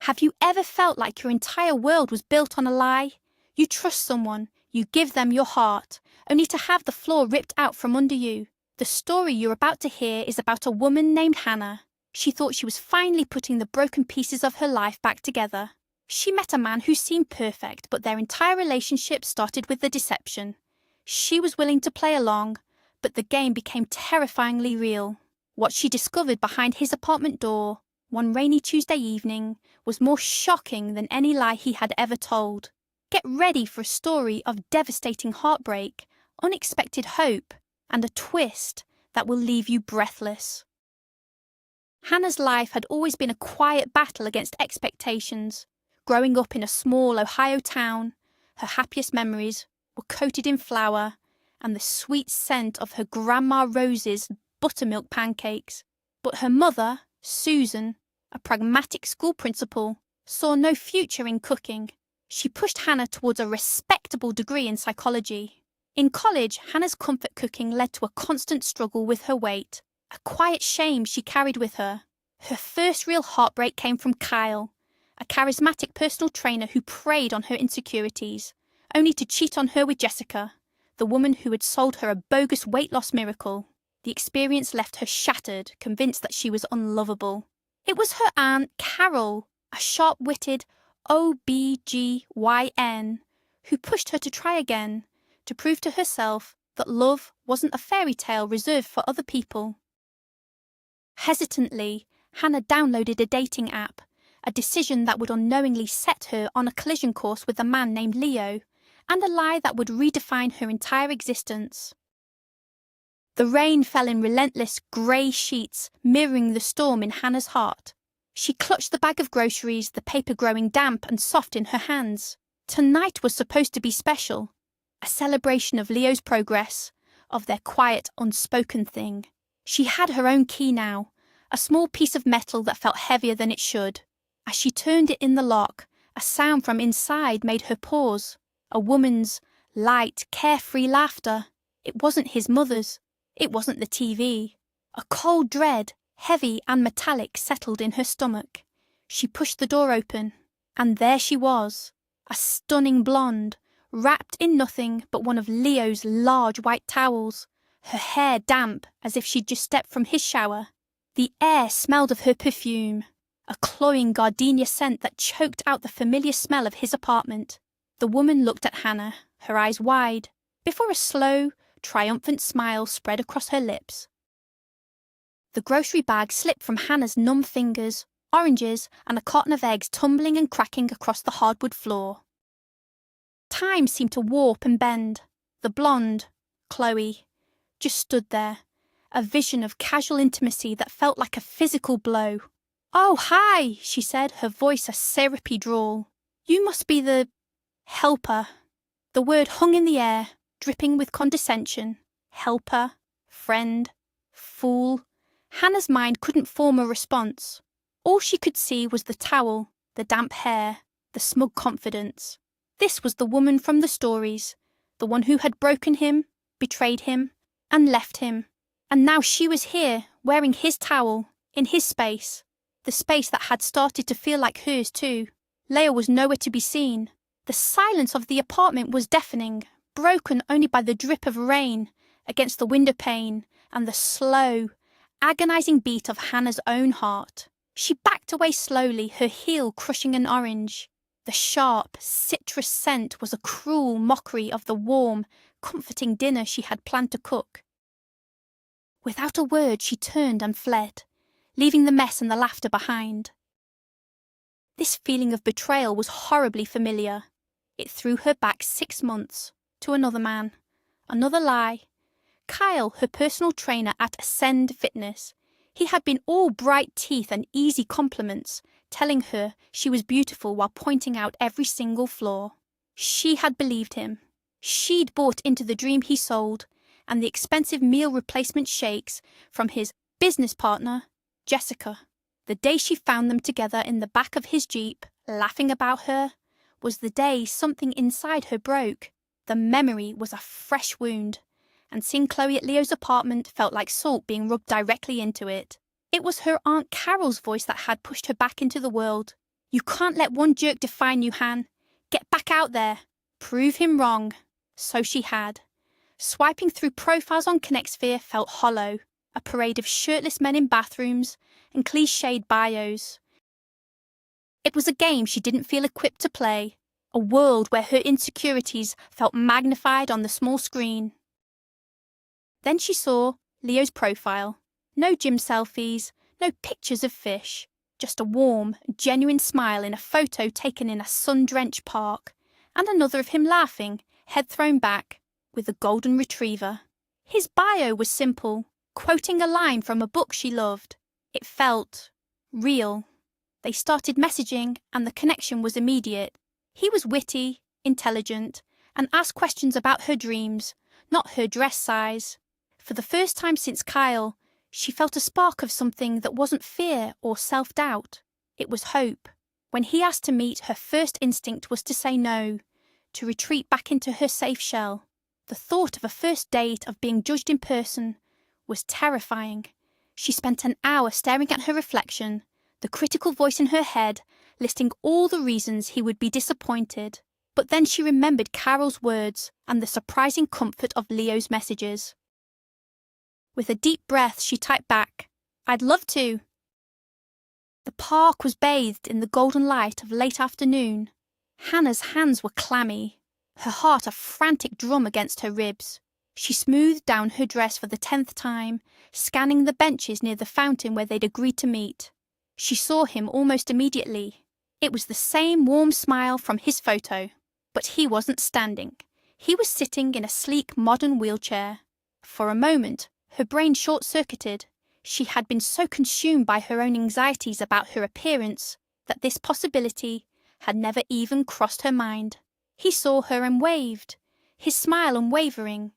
Have you ever felt like your entire world was built on a lie? You trust someone, you give them your heart, only to have the floor ripped out from under you. The story you're about to hear is about a woman named Hannah. She thought she was finally putting the broken pieces of her life back together. She met a man who seemed perfect, but their entire relationship started with the deception. She was willing to play along, but the game became terrifyingly real. What she discovered behind his apartment door one rainy Tuesday evening was more shocking than any lie he had ever told. Get ready for a story of devastating heartbreak, unexpected hope, and a twist that will leave you breathless. Hannah's life had always been a quiet battle against expectations. Growing up in a small Ohio town, her happiest memories were coated in flour and the sweet scent of her Grandma Rose's buttermilk pancakes. But her mother, Susan, a pragmatic school principal, saw no future in cooking. She pushed Hannah towards a respectable degree in psychology. In college, Hannah's comfort cooking led to a constant struggle with her weight, a quiet shame she carried with her. Her first real heartbreak came from Kyle, a charismatic personal trainer who preyed on her insecurities, only to cheat on her with Jessica, the woman who had sold her a bogus weight loss miracle. The experience left her shattered, convinced that she was unlovable. It was her aunt, Carol, a sharp-witted OBGYN, who pushed her to try again, to prove to herself that love wasn't a fairy tale reserved for other people. Hesitantly, Hannah downloaded a dating app, a decision that would unknowingly set her on a collision course with a man named Leo, and a lie that would redefine her entire existence. The rain fell in relentless grey sheets, mirroring the storm in Hannah's heart. She clutched the bag of groceries, the paper growing damp and soft in her hands. Tonight was supposed to be special, a celebration of Leo's progress, of their quiet, unspoken thing. She had her own key now, a small piece of metal that felt heavier than it should. As she turned it in the lock, a sound from inside made her pause. A woman's light, carefree laughter. It wasn't his mother's. It wasn't the TV. A cold dread, heavy and metallic, settled in her stomach. She pushed the door open, and there she was, a stunning blonde, wrapped in nothing but one of Leo's large white towels, her hair damp as if she'd just stepped from his shower. The air smelled of her perfume, a cloying gardenia scent that choked out the familiar smell of his apartment. The woman looked at Hannah, her eyes wide, before a slow, triumphant smile spread across her lips. The grocery bag slipped from Hannah's numb fingers, oranges and a carton of eggs tumbling and cracking across the hardwood floor. Time seemed to warp and bend. The blonde, Chloe, just stood there, a vision of casual intimacy that felt like a physical blow. "Oh, hi," she said, her voice a syrupy drawl. "You must be the helper." The word hung in the air, dripping with condescension. Helper, friend, fool. Hannah's mind couldn't form a response. All she could see was the towel, the damp hair, the smug confidence. This was the woman from the stories, the one who had broken him, betrayed him, and left him. And now she was here, wearing his towel, in his space, the space that had started to feel like hers too. Leo was nowhere to be seen. The silence of the apartment was deafening, broken only by the drip of rain against the window pane and the slow, agonizing beat of Hannah's own heart. She backed away slowly, her heel crushing an orange. The sharp, citrus scent was a cruel mockery of the warm, comforting dinner she had planned to cook. Without a word, she turned and fled, leaving the mess and the laughter behind. This feeling of betrayal was horribly familiar. It threw her back 6 months, to another man, another lie. Kyle, her personal trainer at Ascend Fitness. He had been all bright teeth and easy compliments, telling her she was beautiful while pointing out every single flaw. She had believed him. She'd bought into the dream he sold, and the expensive meal replacement shakes from his business partner, Jessica. The day she found them together in the back of his Jeep, laughing about her, was the day something inside her broke. The memory was a fresh wound, and seeing Chloe at Leo's apartment felt like salt being rubbed directly into it. It was her Aunt Carol's voice that had pushed her back into the world. You can't let one jerk define you, Han. Get back out there. Prove him wrong. So she had. Swiping through profiles on ConnectSphere felt hollow, a parade of shirtless men in bathrooms and cliched bios. It was a game she didn't feel equipped to play, a world where her insecurities felt magnified on the small screen. Then she saw Leo's profile. No gym selfies, no pictures of fish, just a warm, genuine smile in a photo taken in a sun-drenched park, and another of him laughing, head thrown back, with a golden retriever. His bio was simple, quoting a line from a book she loved. It felt real. They started messaging and the connection was immediate. He was witty, intelligent, and asked questions about her dreams, not her dress size. For the first time since Kyle, she felt a spark of something that wasn't fear or self-doubt. It was hope. When he asked to meet, her first instinct was to say no, to retreat back into her safe shell. The thought of a first date, of being judged in person, was terrifying. She spent an hour staring at her reflection, the critical voice in her head, listing all the reasons he would be disappointed. But then she remembered Carol's words and the surprising comfort of Leo's messages. With a deep breath, she typed back, "I'd love to." The park was bathed in the golden light of late afternoon. Hannah's hands were clammy, her heart a frantic drum against her ribs. She smoothed down her dress for the 10th time, scanning the benches near the fountain where they'd agreed to meet. She saw him almost immediately. It was the same warm smile from his photo, but he wasn't standing. He was sitting in a sleek modern wheelchair. For a moment, her brain short-circuited. She had been so consumed by her own anxieties about her appearance that this possibility had never even crossed her mind. He saw her and waved, his smile unwavering,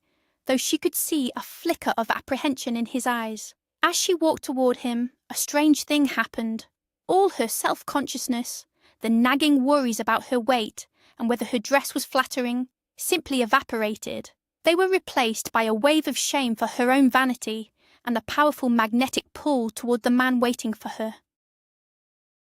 though she could see a flicker of apprehension in his eyes. As she walked toward him, a strange thing happened. All her self-consciousness, the nagging worries about her weight and whether her dress was flattering, simply evaporated. They were replaced by a wave of shame for her own vanity and a powerful magnetic pull toward the man waiting for her.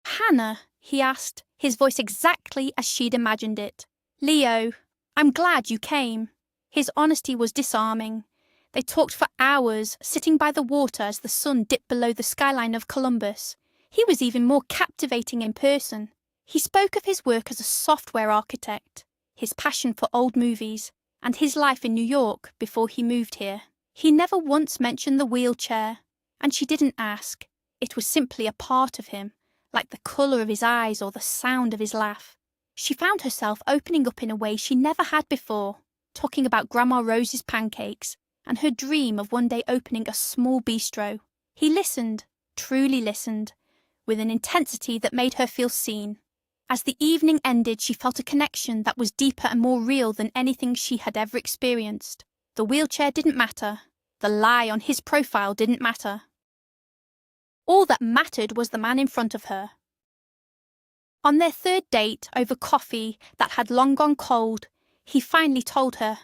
"Hannah," he asked, his voice exactly as she'd imagined it. "Leo, I'm glad you came." His honesty was disarming. They talked for hours, sitting by the water as the sun dipped below the skyline of Columbus. He was even more captivating in person. He spoke of his work as a software architect, his passion for old movies, and his life in New York before he moved here. He never once mentioned the wheelchair, and she didn't ask. It was simply a part of him, like the colour of his eyes or the sound of his laugh. She found herself opening up in a way she never had before, talking about Grandma Rose's pancakes and her dream of one day opening a small bistro. He listened, truly listened, with an intensity that made her feel seen. As the evening ended, she felt a connection that was deeper and more real than anything she had ever experienced. The wheelchair didn't matter. The lie on his profile didn't matter. All that mattered was the man in front of her. On their third date, over coffee that had long gone cold, he finally told her,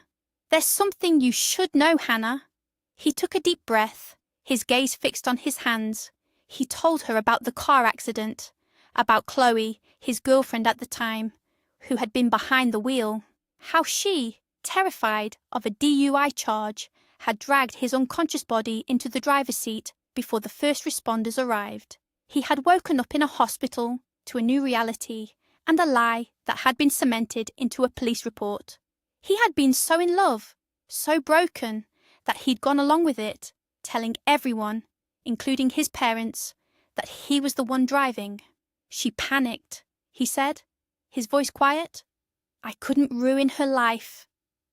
"There's something you should know, Hannah." He took a deep breath, his gaze fixed on his hands. He told her about the car accident, about Chloe, his girlfriend at the time, who had been behind the wheel. How she, terrified of a DUI charge, had dragged his unconscious body into the driver's seat before the first responders arrived. He had woken up in a hospital to a new reality and a lie that had been cemented into a police report. He had been so in love, so broken, that he'd gone along with it, telling everyone, including his parents, that he was the one driving. She panicked, he said, his voice quiet. "I couldn't ruin her life."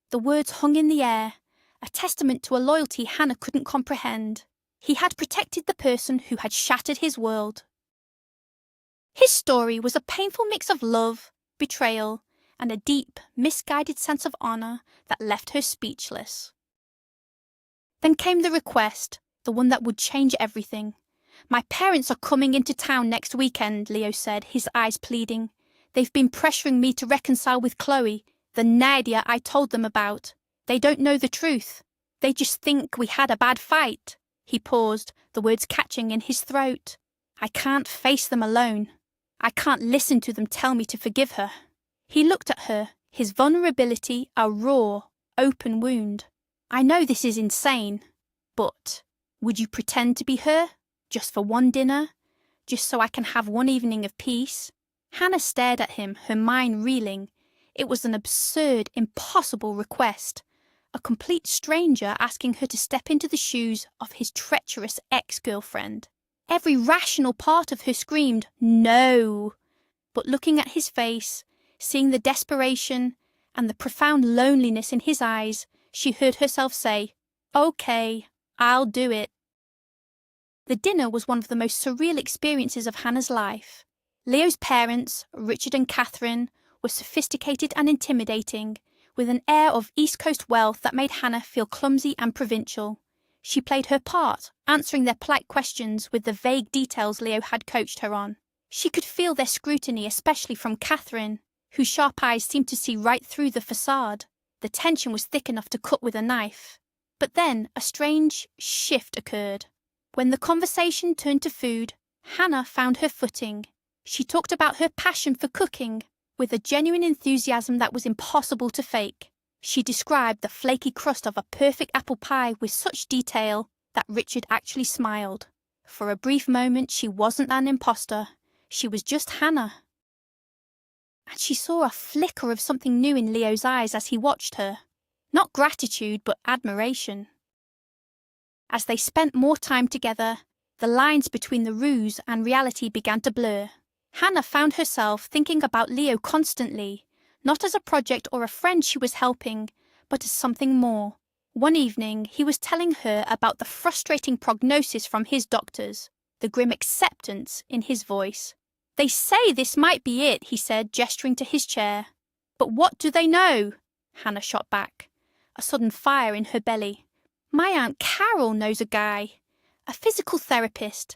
The words hung in the air, a testament to a loyalty Hannah couldn't comprehend. He had protected the person who had shattered his world. His story was a painful mix of love, betrayal, and a deep, misguided sense of honour that left her speechless. Then came the request, the one that would change everything. "My parents are coming into town next weekend," Leo said, his eyes pleading. "They've been pressuring me to reconcile with Chloe, the Nadia I told them about. They don't know the truth. They just think we had a bad fight." He paused, the words catching in his throat. "I can't face them alone." I can't listen to them tell me to forgive her." He looked at her, his vulnerability a raw, open wound. "I know this is insane, but would you pretend to be her? Just for one dinner? Just so I can have one evening of peace?" Hannah stared at him, her mind reeling. It was an absurd, impossible request. A complete stranger asking her to step into the shoes of his treacherous ex-girlfriend. Every rational part of her screamed, "No!" But looking at his face, seeing the desperation and the profound loneliness in his eyes, she heard herself say, "Okay, I'll do it." The dinner was one of the most surreal experiences of Hannah's life. Leo's parents, Richard and Catherine, were sophisticated and intimidating, with an air of East Coast wealth that made Hannah feel clumsy and provincial. She played her part, answering their polite questions with the vague details Leo had coached her on. She could feel their scrutiny, especially from Catherine, whose sharp eyes seemed to see right through the facade. The tension was thick enough to cut with a knife. But then a strange shift occurred. When the conversation turned to food, Hannah found her footing. She talked about her passion for cooking, with a genuine enthusiasm that was impossible to fake. She described the flaky crust of a perfect apple pie with such detail that Richard actually smiled. For a brief moment, she wasn't an imposter. She was just Hannah. And she saw a flicker of something new in Leo's eyes as he watched her. Not gratitude, but admiration. As they spent more time together, the lines between the ruse and reality began to blur. Hannah found herself thinking about Leo constantly, not as a project or a friend she was helping, but as something more. One evening, he was telling her about the frustrating prognosis from his doctors, the grim acceptance in his voice. "They say this might be it," he said, gesturing to his chair. "But what do they know?" Hannah shot back, a sudden fire in her belly. "My Aunt Carol knows a guy, a physical therapist,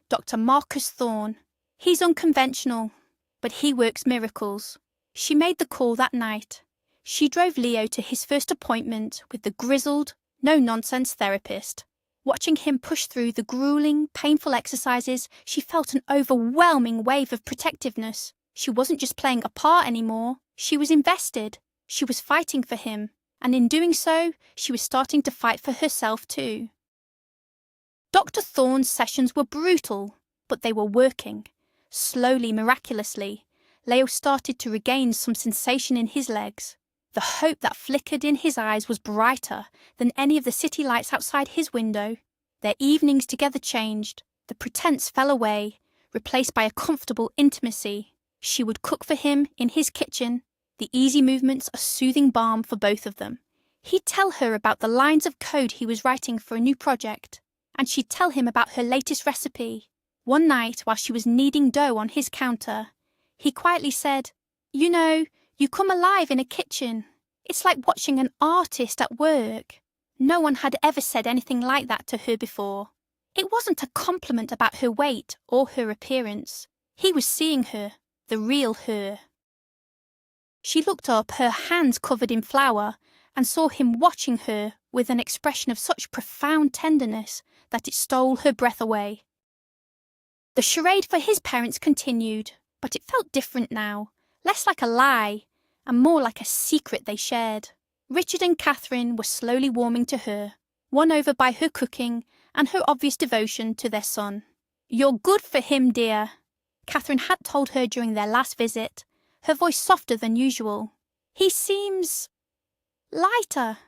Dr. Marcus Thorne. He's unconventional, but he works miracles." She made the call that night. She drove Leo to his first appointment with the grizzled, no-nonsense therapist. Watching him push through the grueling, painful exercises, she felt an overwhelming wave of protectiveness. She wasn't just playing a part anymore. She was invested. She was fighting for him. And in doing so, she was starting to fight for herself too. Dr. Thorne's sessions were brutal, but they were working. Slowly, miraculously, Leo started to regain some sensation in his legs. The hope that flickered in his eyes was brighter than any of the city lights outside his window. Their evenings together changed. The pretense fell away, replaced by a comfortable intimacy. She would cook for him in his kitchen, the easy movements a soothing balm for both of them. He'd tell her about the lines of code he was writing for a new project, and she'd tell him about her latest recipe. One night, while she was kneading dough on his counter, he quietly said, "You know, you come alive in a kitchen. It's like watching an artist at work." No one had ever said anything like that to her before. It wasn't a compliment about her weight or her appearance. He was seeing her, the real her. She looked up, her hands covered in flour, and saw him watching her with an expression of such profound tenderness that it stole her breath away. The charade for his parents continued, but it felt different now, less like a lie, and more like a secret they shared. Richard and Catherine were slowly warming to her, won over by her cooking and her obvious devotion to their son. "You're good for him, dear," Catherine had told her during their last visit, her voice softer than usual. "He seems lighter."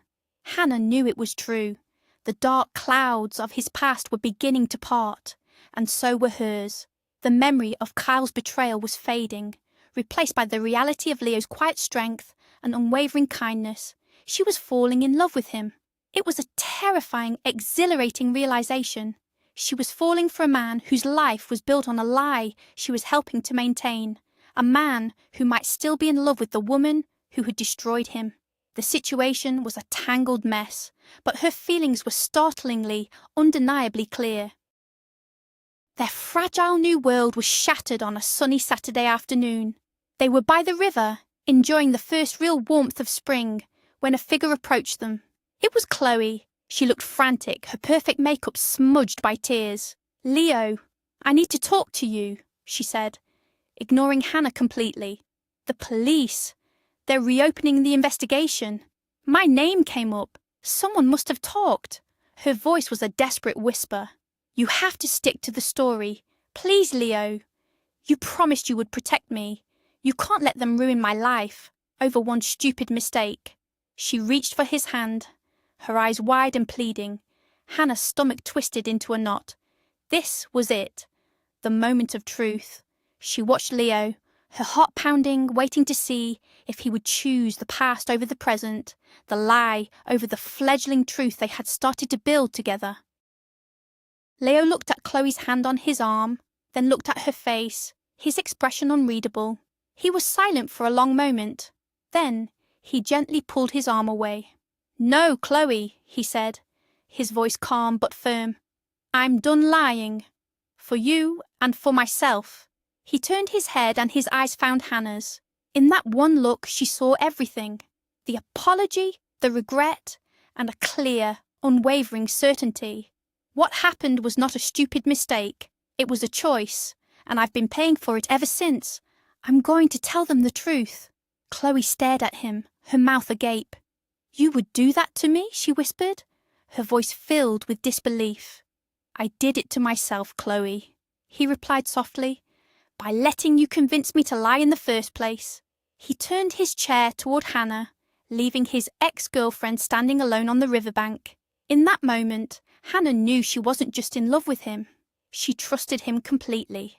Hannah knew it was true. The dark clouds of his past were beginning to part, and so were hers. The memory of Kyle's betrayal was fading, replaced by the reality of Leo's quiet strength and unwavering kindness. She was falling in love with him. It was a terrifying, exhilarating realization. She was falling for a man whose life was built on a lie she was helping to maintain, a man who might still be in love with the woman who had destroyed him. The situation was a tangled mess, but her feelings were startlingly, undeniably clear. Their fragile new world was shattered on a sunny Saturday afternoon. They were by the river, enjoying the first real warmth of spring, when a figure approached them. It was Chloe. She looked frantic, her perfect makeup smudged by tears. "Leo, I need to talk to you," she said. ignoring Hannah completely. The police. They're reopening the investigation. My name came up. Someone must have talked. Her voice was a desperate whisper. You have to stick to the story. Please, Leo. You promised you would protect me. You can't let them ruin my life over one stupid mistake. She reached for his hand, her eyes wide and pleading. Hannah's stomach twisted into a knot. This was it, the moment of truth. She watched Leo, her heart pounding, waiting to see if he would choose the past over the present, the lie over the fledgling truth they had started to build together. Leo looked at Chloe's hand on his arm, then looked at her face, his expression unreadable. He was silent for a long moment. Then he gently pulled his arm away. No, Chloe, he said, his voice calm but firm. I'm done lying. For you and for myself. He turned his head and his eyes found Hannah's. In that one look she saw everything. The apology, the regret, and a clear, unwavering certainty. What happened was not a stupid mistake. It was a choice, and I've been paying for it ever since. I'm going to tell them the truth. Chloe stared at him, her mouth agape. You would do that to me? She whispered, her voice filled with disbelief. I did it to myself, Chloe, he replied softly, by letting you convince me to lie in the first place. He turned his chair toward Hannah, leaving his ex-girlfriend standing alone on the riverbank. In that moment, Hannah knew she wasn't just in love with him. She trusted him completely.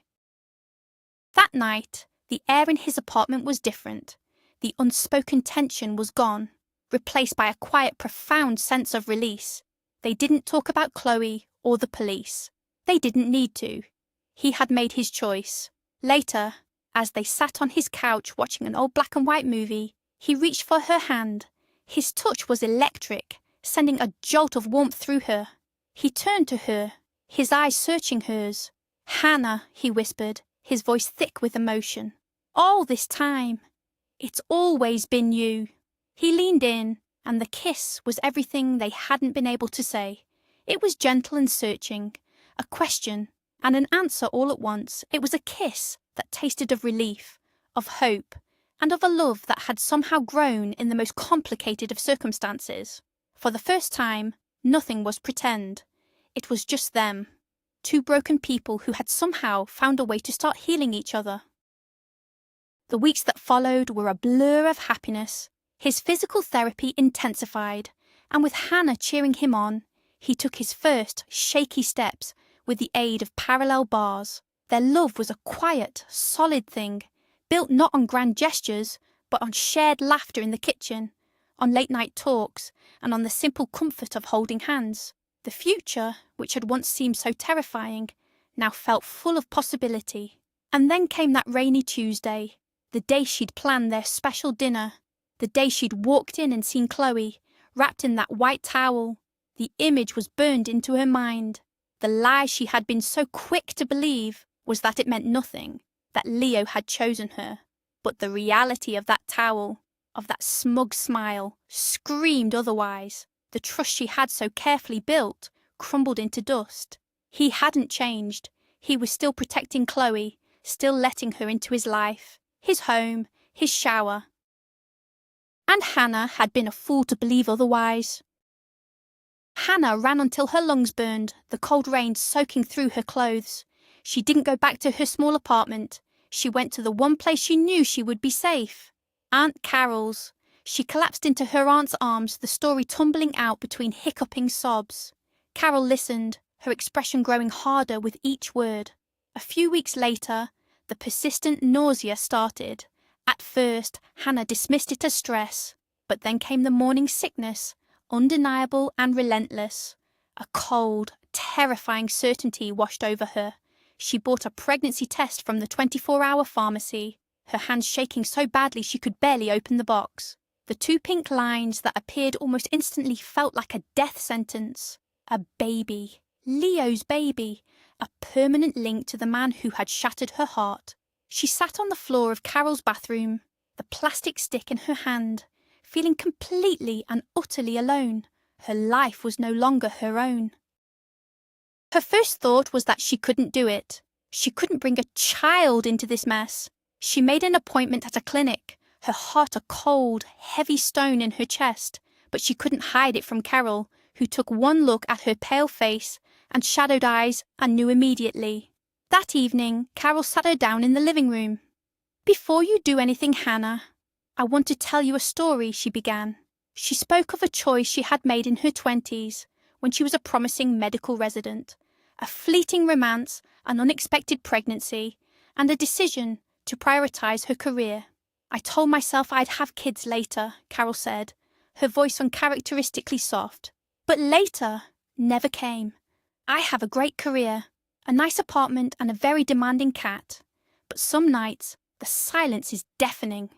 That night, the air in his apartment was different. The unspoken tension was gone, replaced by a quiet, profound sense of release. They didn't talk about Chloe or the police. They didn't need to. He had made his choice. Later, as they sat on his couch watching an old black and white movie, he reached for her hand. His touch was electric, sending a jolt of warmth through her. He turned to her, his eyes searching hers. Hannah, he whispered, his voice thick with emotion. All this time. It's always been you. He leaned in, and the kiss was everything they hadn't been able to say. It was gentle and searching, a question and an answer all at once. It was a kiss that tasted of relief, of hope, and of a love that had somehow grown in the most complicated of circumstances. For the first time, nothing was pretend. It was just them, two broken people who had somehow found a way to start healing each other. The weeks that followed were a blur of happiness. His physical therapy intensified, and with Hannah cheering him on, he took his first shaky steps with the aid of parallel bars. Their love was a quiet, solid thing, built not on grand gestures, but on shared laughter in the kitchen, on late-night talks, and on the simple comfort of holding hands. The future, which had once seemed so terrifying, now felt full of possibility. And then came that rainy Tuesday, the day she'd planned their special dinner, the day she'd walked in and seen Chloe, wrapped in that white towel. The image was burned into her mind. The lie she had been so quick to believe was that it meant nothing, that Leo had chosen her. But the reality of that towel, of that smug smile, screamed otherwise. The trust she had so carefully built crumbled into dust. He hadn't changed. He was still protecting Chloe, still letting her into his life, his home, his shower. And Hannah had been a fool to believe otherwise. Hannah ran until her lungs burned, the cold rain soaking through her clothes. She didn't go back to her small apartment. She went to the one place she knew she would be safe. Aunt Carol's. She collapsed into her aunt's arms, the story tumbling out between hiccuping sobs. Carol listened, her expression growing harder with each word. A few weeks later, the persistent nausea started. At first, Hannah dismissed it as stress, but then came the morning sickness, undeniable and relentless. A cold, terrifying certainty washed over her. She bought a pregnancy test from the 24-hour pharmacy, her hands shaking so badly she could barely open the box. The 2 pink lines that appeared almost instantly felt like a death sentence. A baby, Leo's baby, a permanent link to the man who had shattered her heart. She sat on the floor of Carol's bathroom, the plastic stick in her hand, feeling completely and utterly alone. Her life was no longer her own. Her first thought was that she couldn't do it. She couldn't bring a child into this mess. She made an appointment at a clinic, her heart a cold, heavy stone in her chest, but she couldn't hide it from Carol, who took one look at her pale face and shadowed eyes and knew immediately. That evening, Carol sat her down in the living room. "Before you do anything, Hannah, I want to tell you a story," she began. She spoke of a choice she had made in her 20s, when she was a promising medical resident, a fleeting romance, an unexpected pregnancy, and a decision to prioritize her career. "I told myself I'd have kids later," Carol said, her voice uncharacteristically soft. "But later never came. I have a great career, a nice apartment and a very demanding cat. But some nights, the silence is deafening."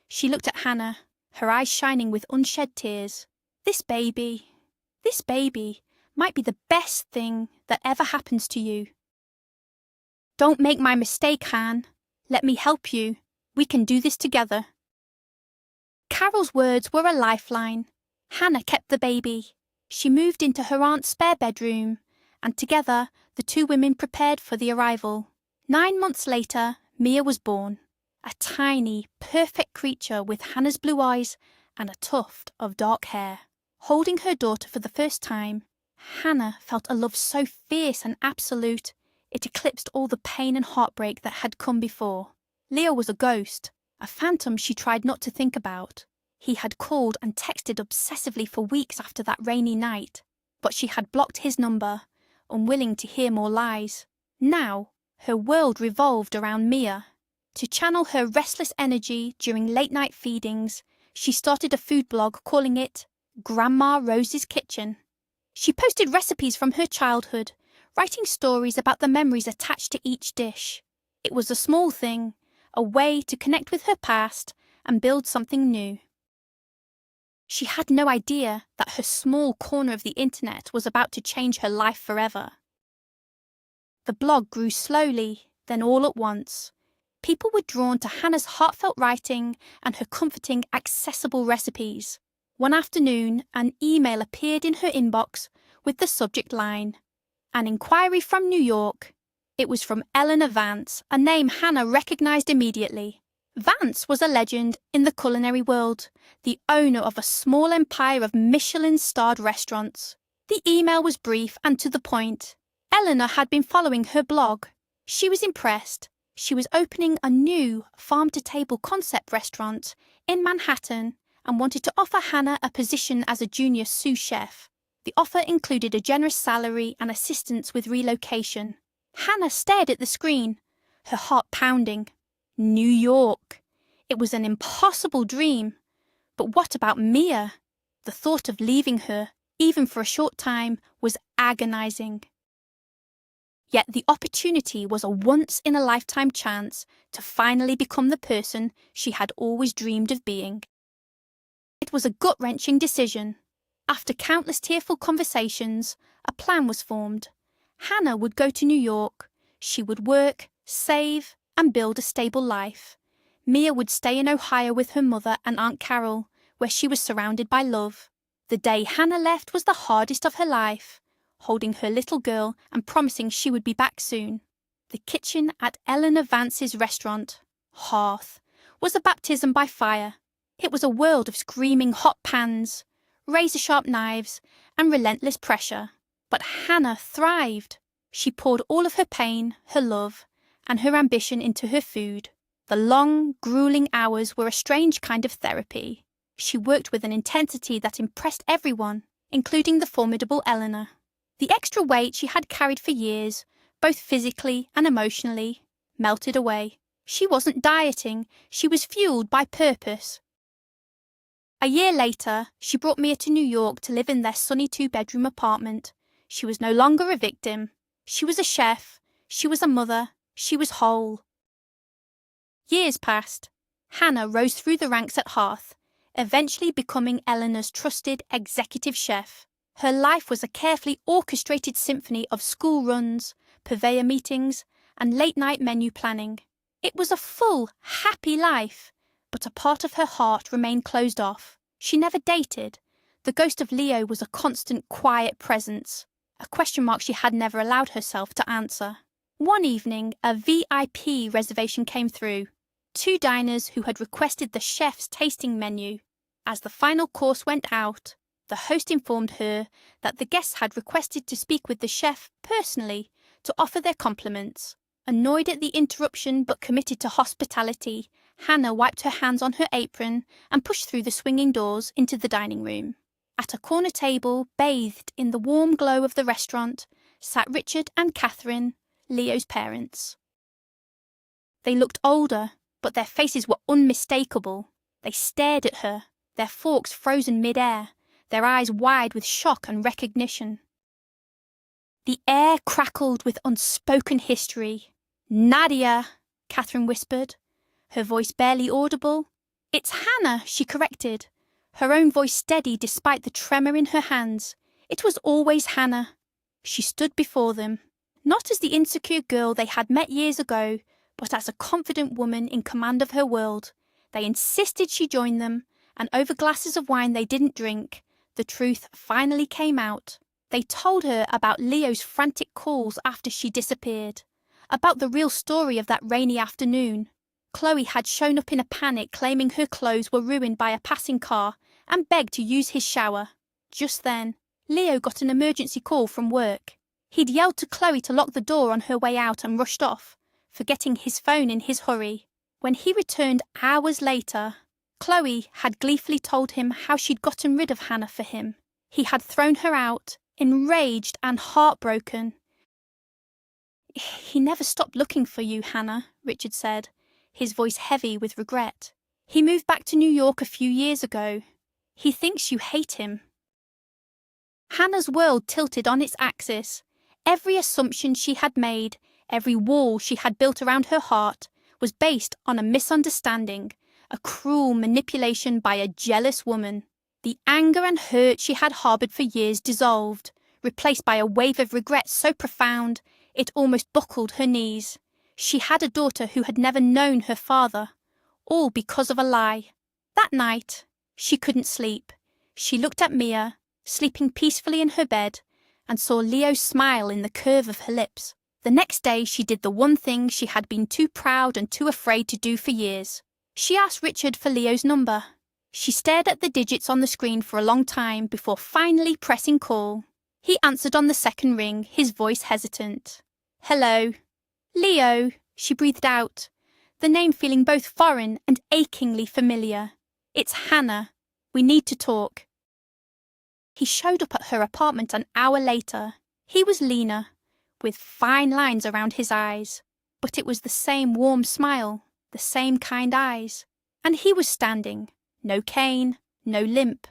She looked at Hannah, her eyes shining with unshed tears. This baby might be the best thing that ever happens to you. Don't make my mistake, Han. Let me help you. We can do this together." Carol's words were a lifeline. Hannah kept the baby. She moved into her aunt's spare bedroom, and together the two women prepared for the arrival. 9 months later, Mia was born. A tiny, perfect creature with Hannah's blue eyes and a tuft of dark hair. Holding her daughter for the first time, Hannah felt a love so fierce and absolute, it eclipsed all the pain and heartbreak that had come before. Leo was a ghost, a phantom she tried not to think about. He had called and texted obsessively for weeks after that rainy night, but she had blocked his number, unwilling to hear more lies. Now, her world revolved around Mia. To channel her restless energy during late-night feedings, she started a food blog calling it Grandma Rose's Kitchen. She posted recipes from her childhood, writing stories about the memories attached to each dish. It was a small thing, a way to connect with her past and build something new. She had no idea that her small corner of the internet was about to change her life forever. The blog grew slowly, then all at once. People were drawn to Hannah's heartfelt writing and her comforting, accessible recipes. One afternoon, an email appeared in her inbox with the subject line, "An inquiry from New York." It was from Eleanor Vance, a name Hannah recognized immediately. Vance was a legend in the culinary world, the owner of a small empire of Michelin-starred restaurants. The email was brief and to the point. Eleanor had been following her blog. She was impressed. She was opening a new farm-to-table concept restaurant in Manhattan and wanted to offer Hannah a position as a junior sous chef. The offer included a generous salary and assistance with relocation. Hannah stared at the screen, her heart pounding. New York. It was an impossible dream. But what about Mia? The thought of leaving her, even for a short time, was agonizing. Yet the opportunity was a once-in-a-lifetime chance to finally become the person she had always dreamed of being. It was a gut-wrenching decision. After countless tearful conversations, a plan was formed. Hannah would go to New York. She would work, save, and build a stable life. Mia would stay in Ohio with her mother and Aunt Carol, where she was surrounded by love. The day Hannah left was the hardest of her life, holding her little girl and promising she would be back soon. The kitchen at Eleanor Vance's restaurant, Hearth, was a baptism by fire. It was a world of screaming hot pans, razor-sharp knives, and relentless pressure. But Hannah thrived. She poured all of her pain, her love, and her ambition into her food. The long, grueling hours were a strange kind of therapy. She worked with an intensity that impressed everyone, including the formidable Eleanor. The extra weight she had carried for years, both physically and emotionally, melted away. She wasn't dieting, she was fueled by purpose. A year later, she brought Mia to New York to live in their sunny 2-bedroom apartment. She was no longer a victim. She was a chef. She was a mother. She was whole. Years passed. Hannah rose through the ranks at Hearth, eventually becoming Eleanor's trusted executive chef. Her life was a carefully orchestrated symphony of school runs, purveyor meetings, and late-night menu planning. It was a full, happy life, but a part of her heart remained closed off. She never dated. The ghost of Leo was a constant, quiet presence, a question mark she had never allowed herself to answer. One evening, a VIP reservation came through. 2 diners who had requested the chef's tasting menu. As the final course went out, the host informed her that the guests had requested to speak with the chef personally to offer their compliments. Annoyed at the interruption but committed to hospitality, Hannah wiped her hands on her apron and pushed through the swinging doors into the dining room. At a corner table, bathed in the warm glow of the restaurant, sat Richard and Catherine, Leo's parents. They looked older, but their faces were unmistakable. They stared at her, their forks frozen mid-air, their eyes wide with shock and recognition. The air crackled with unspoken history. "Nadia," Catherine whispered, her voice barely audible. "It's Hannah," she corrected, her own voice steady despite the tremor in her hands. It was always Hannah. She stood before them, not as the insecure girl they had met years ago, but as a confident woman in command of her world. They insisted she join them, and over glasses of wine they didn't drink, the truth finally came out. They told her about Leo's frantic calls after she disappeared, about the real story of that rainy afternoon. Chloe had shown up in a panic claiming her clothes were ruined by a passing car and begged to use his shower. Just then, Leo got an emergency call from work. He'd yelled to Chloe to lock the door on her way out and rushed off, forgetting his phone in his hurry. When he returned hours later, Chloe had gleefully told him how she'd gotten rid of Hannah for him. He had thrown her out, enraged and heartbroken. "He never stopped looking for you, Hannah," Richard said, his voice heavy with regret. "He moved back to New York a few years ago. He thinks you hate him." Hannah's world tilted on its axis. Every assumption she had made, every wall she had built around her heart, was based on a misunderstanding, a cruel manipulation by a jealous woman. The anger and hurt she had harboured for years dissolved, replaced by a wave of regret so profound it almost buckled her knees. She had a daughter who had never known her father, all because of a lie. That night, she couldn't sleep. She looked at Mia, sleeping peacefully in her bed, and saw Leo's smile in the curve of her lips. The next day she did the one thing she had been too proud and too afraid to do for years. She asked Richard for Leo's number. She stared at the digits on the screen for a long time before finally pressing call. He answered on the second ring, his voice hesitant. "Hello." "Leo," she breathed out, the name feeling both foreign and achingly familiar. "It's Hannah. We need to talk." He showed up at her apartment an hour later. He was leaner, with fine lines around his eyes, but it was the same warm smile, the same kind eyes. And he was standing, no cane, no limp,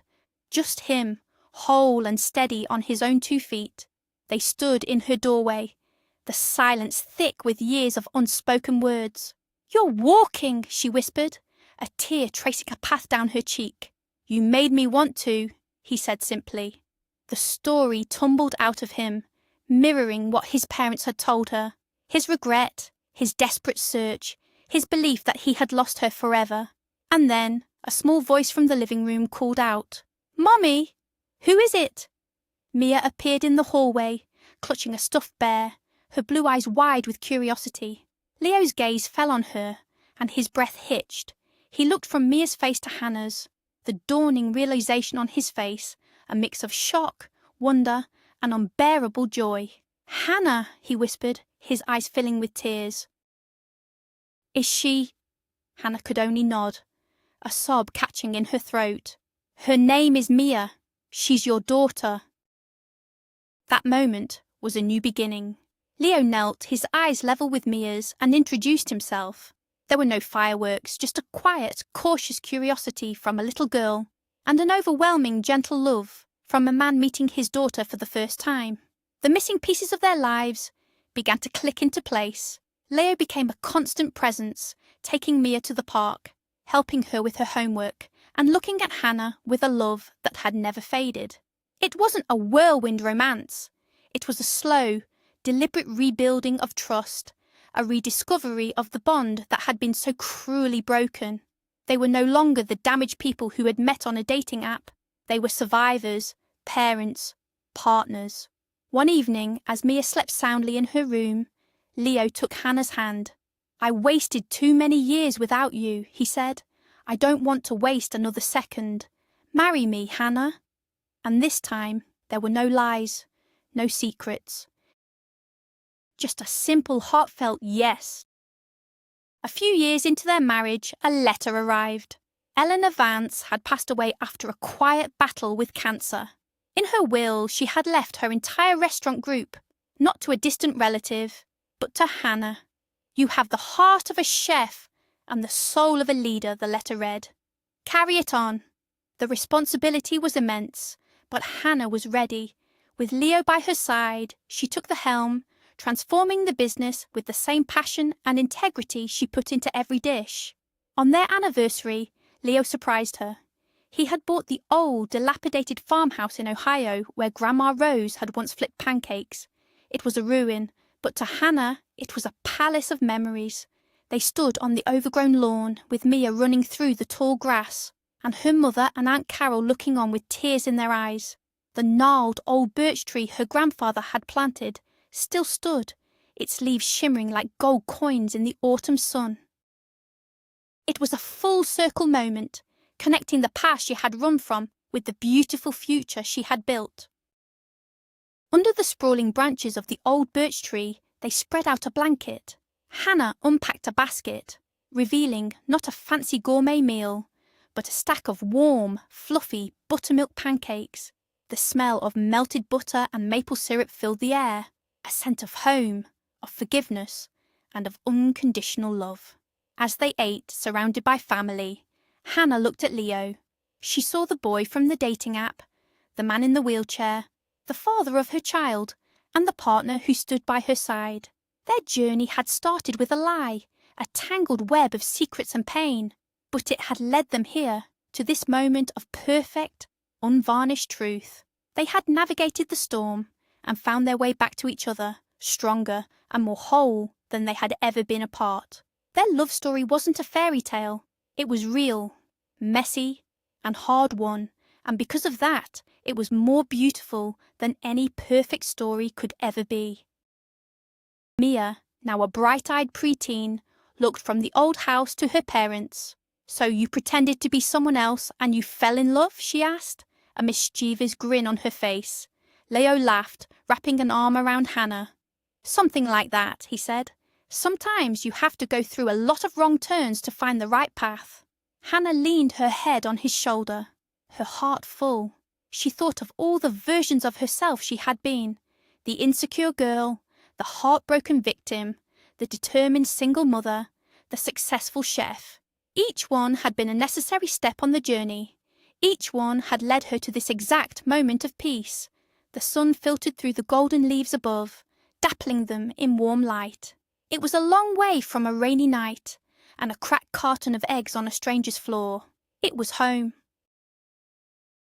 just him, whole and steady on his own 2 feet. They stood in her doorway, the silence thick with years of unspoken words. "You're walking," she whispered, a tear tracing a path down her cheek. "You made me want to," he said simply. The story tumbled out of him, mirroring what his parents had told her. His regret, his desperate search, his belief that he had lost her forever. And then a small voice from the living room called out, "Mommy! Who is it?" Mia appeared in the hallway, clutching a stuffed bear, her blue eyes wide with curiosity. Leo's gaze fell on her, and his breath hitched. He looked from Mia's face to Hannah's, the dawning realization on his face, a mix of shock, wonder, and unbearable joy. "Hannah," he whispered, his eyes filling with tears. "Is she—" Hannah could only nod, a sob catching in her throat. "Her name is Mia. She's your daughter." That moment was a new beginning. Leo knelt, his eyes level with Mia's, and introduced himself. There were no fireworks, just a quiet, cautious curiosity from a little girl, and an overwhelming, gentle love from a man meeting his daughter for the first time. The missing pieces of their lives began to click into place. Leo became a constant presence, taking Mia to the park, helping her with her homework, and looking at Hannah with a love that had never faded. It wasn't a whirlwind romance. It was a slow, deliberate rebuilding of trust, a rediscovery of the bond that had been so cruelly broken. They were no longer the damaged people who had met on a dating app. They were survivors, parents, partners. One evening, as Mia slept soundly in her room, Leo took Hannah's hand. "I wasted too many years without you," he said. "I don't want to waste another second. Marry me, Hannah." And this time, there were no lies, no secrets. Just a simple, heartfelt yes. A few years into their marriage, a letter arrived. Eleanor Vance had passed away after a quiet battle with cancer. In her will, she had left her entire restaurant group, not to a distant relative, but to Hannah. "You have the heart of a chef and the soul of a leader," the letter read. "Carry it on." The responsibility was immense, but Hannah was ready. With Leo by her side, she took the helm, transforming the business with the same passion and integrity she put into every dish. On their anniversary, Leo surprised her. He had bought the old, dilapidated farmhouse in Ohio where Grandma Rose had once flipped pancakes. It was a ruin, but to Hannah, it was a palace of memories. They stood on the overgrown lawn, with Mia running through the tall grass, and her mother and Aunt Carol looking on with tears in their eyes. The gnarled old birch tree her grandfather had planted still stood, its leaves shimmering like gold coins in the autumn sun. It was a full-circle moment, connecting the past she had run from with the beautiful future she had built. Under the sprawling branches of the old birch tree, they spread out a blanket. Hannah unpacked a basket, revealing not a fancy gourmet meal, but a stack of warm, fluffy buttermilk pancakes. The smell of melted butter and maple syrup filled the air, a scent of home, of forgiveness, and of unconditional love. As they ate, surrounded by family, Hannah looked at Leo. She saw the boy from the dating app, the man in the wheelchair, the father of her child, and the partner who stood by her side. Their journey had started with a lie, a tangled web of secrets and pain, but it had led them here, to this moment of perfect, unvarnished truth. They had navigated the storm and found their way back to each other, stronger and more whole than they had ever been apart. Their love story wasn't a fairy tale. It was real, messy, and hard-won, and because of that, it was more beautiful than any perfect story could ever be. Mia, now a bright-eyed preteen, looked from the old house to her parents. "So you pretended to be someone else and you fell in love?" she asked, a mischievous grin on her face. Leo laughed, wrapping an arm around Hannah. "Something like that," he said. "Sometimes you have to go through a lot of wrong turns to find the right path." Hannah leaned her head on his shoulder, her heart full. She thought of all the versions of herself she had been: the insecure girl, the heartbroken victim, the determined single mother, the successful chef. Each one had been a necessary step on the journey. Each one had led her to this exact moment of peace. The sun filtered through the golden leaves above, dappling them in warm light. It was a long way from a rainy night and a cracked carton of eggs on a stranger's floor. It was home.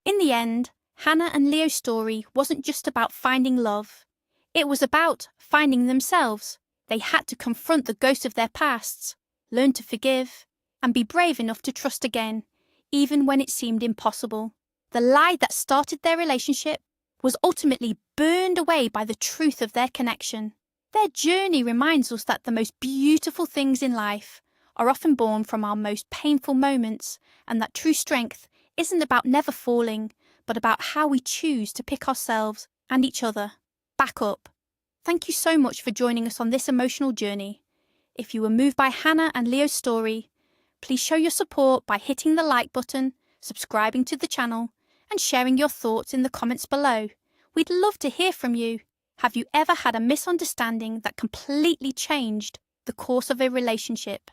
In the end, Hannah and Leo's story wasn't just about finding love. It was about finding themselves. They had to confront the ghosts of their pasts, learn to forgive, and be brave enough to trust again, even when it seemed impossible. The lie that started their relationship was ultimately burned away by the truth of their connection. Their journey reminds us that the most beautiful things in life are often born from our most painful moments, and that true strength isn't about never falling, but about how we choose to pick ourselves and each other back up. Thank you so much for joining us on this emotional journey. If you were moved by Hannah and Leo's story, please show your support by hitting the like button, subscribing to the channel, and sharing your thoughts in the comments below. We'd love to hear from you. Have you ever had a misunderstanding that completely changed the course of a relationship?